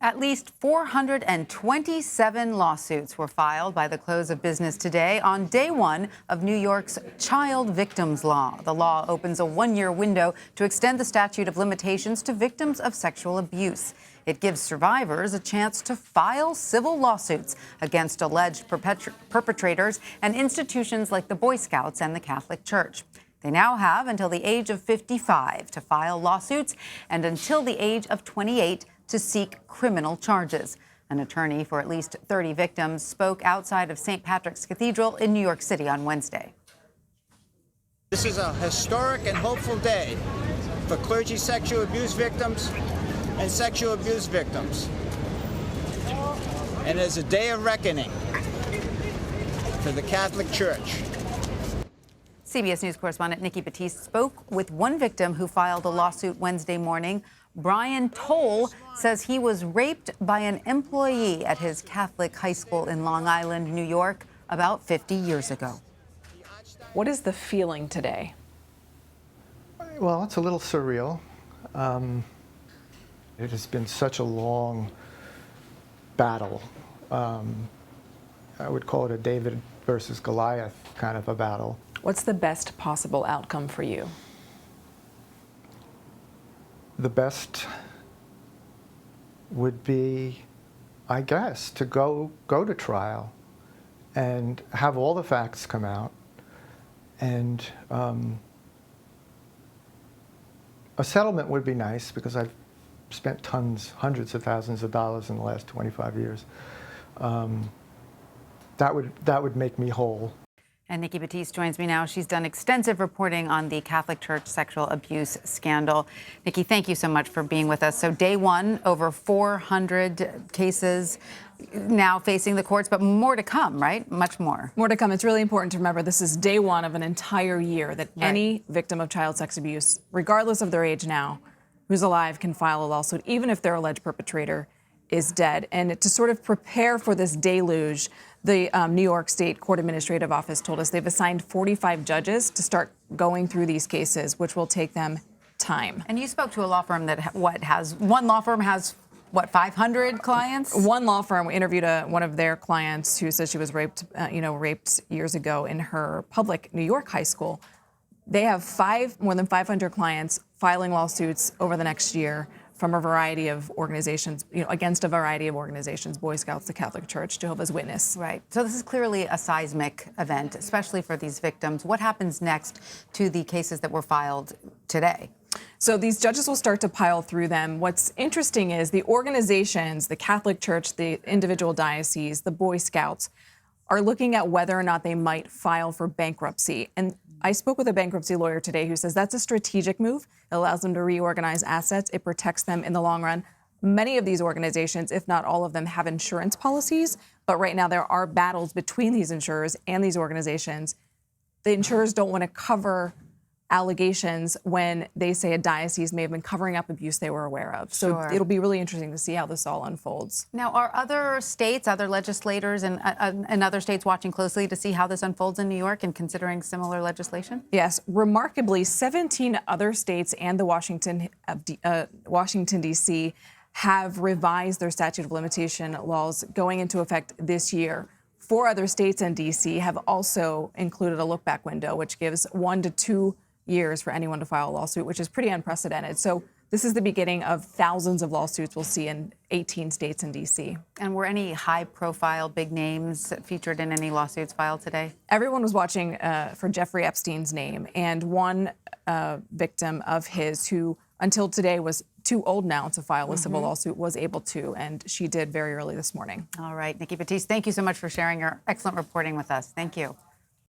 At least 427 lawsuits were filed by the close of business today on day one of New York's Child Victims Law. The law opens a one-year window to extend the statute of limitations to victims of sexual abuse. It gives survivors a chance to file civil lawsuits against alleged perpetrators and institutions like the Boy Scouts and the Catholic Church. They now have until the age of 55 to file lawsuits and until the age of 28 to seek criminal charges. An attorney for at least 30 victims spoke outside of St. Patrick's Cathedral in New York City on Wednesday. This is a historic and hopeful day for clergy sexual abuse victims and sexual abuse victims. And it's a day of reckoning for the Catholic Church. CBS News correspondent Nikki Battiste spoke with one victim who filed a lawsuit Wednesday morning. Brian Toll says he was raped by an employee at his Catholic high school in Long Island, New York, about 50 years ago. What is the feeling today? Well, it's a little surreal. It has been such a long battle. I would call it a David versus Goliath kind of a battle. What's the best possible outcome for you? The best would be, I guess, to go to trial and have all the facts come out, and a settlement would be nice because I've spent hundreds of thousands of dollars in the last 25 years. That would make me whole. And Nikki Battiste joins me now. She's done extensive reporting on the Catholic Church sexual abuse scandal. Nikki, thank you so much for being with us. So day one, over 400 cases now facing the courts, but more to come, right? Much more. More to come. It's really important to remember this is day one of an entire year that any victim of child sex abuse, regardless of their age now, who's alive can file a lawsuit, even if their alleged perpetrator is dead. And to sort of prepare for this deluge, the New York State Court Administrative Office told us they've assigned 45 judges to start going through these cases, which will take them time. And you spoke to a law firm that one law firm has 500 clients? One law firm, we interviewed one of their clients who says she was raped years ago in her public New York high school. They have more than 500 clients filing lawsuits over the next year from a variety of organizations, against a variety of organizations, Boy Scouts, the Catholic Church, Jehovah's Witness. Right. So this is clearly a seismic event, especially for these victims. What happens next to the cases that were filed today? So these judges will start to pile through them. What's interesting is the organizations, the Catholic Church, the individual dioceses, the Boy Scouts, are looking at whether or not they might file for bankruptcy. And I spoke with a bankruptcy lawyer today who says that's a strategic move. It allows them to reorganize assets. It protects them in the long run. Many of these organizations, if not all of them, have insurance policies. But right now there are battles between these insurers and these organizations. The insurers don't want to cover allegations when they say a diocese may have been covering up abuse they were aware of. So It'll be really interesting to see how this all unfolds. Now, are other states, other legislators and other states watching closely to see how this unfolds in New York and considering similar legislation? Yes. Remarkably, 17 other states and the Washington, D.C. have revised their statute of limitation laws going into effect this year. 4 other states and D.C. have also included a look-back window, which gives 1 to 2 years for anyone to file a lawsuit, which is pretty unprecedented. So this is the beginning of thousands of lawsuits we'll see in 18 states and D.C. And were any high-profile big names featured in any lawsuits filed today? Everyone was watching for Jeffrey Epstein's name, and one victim of his who until today was too old now to file a civil lawsuit was able to, and she did very early this morning. All right, Nikki Battiste, thank you so much for sharing your excellent reporting with us. Thank you.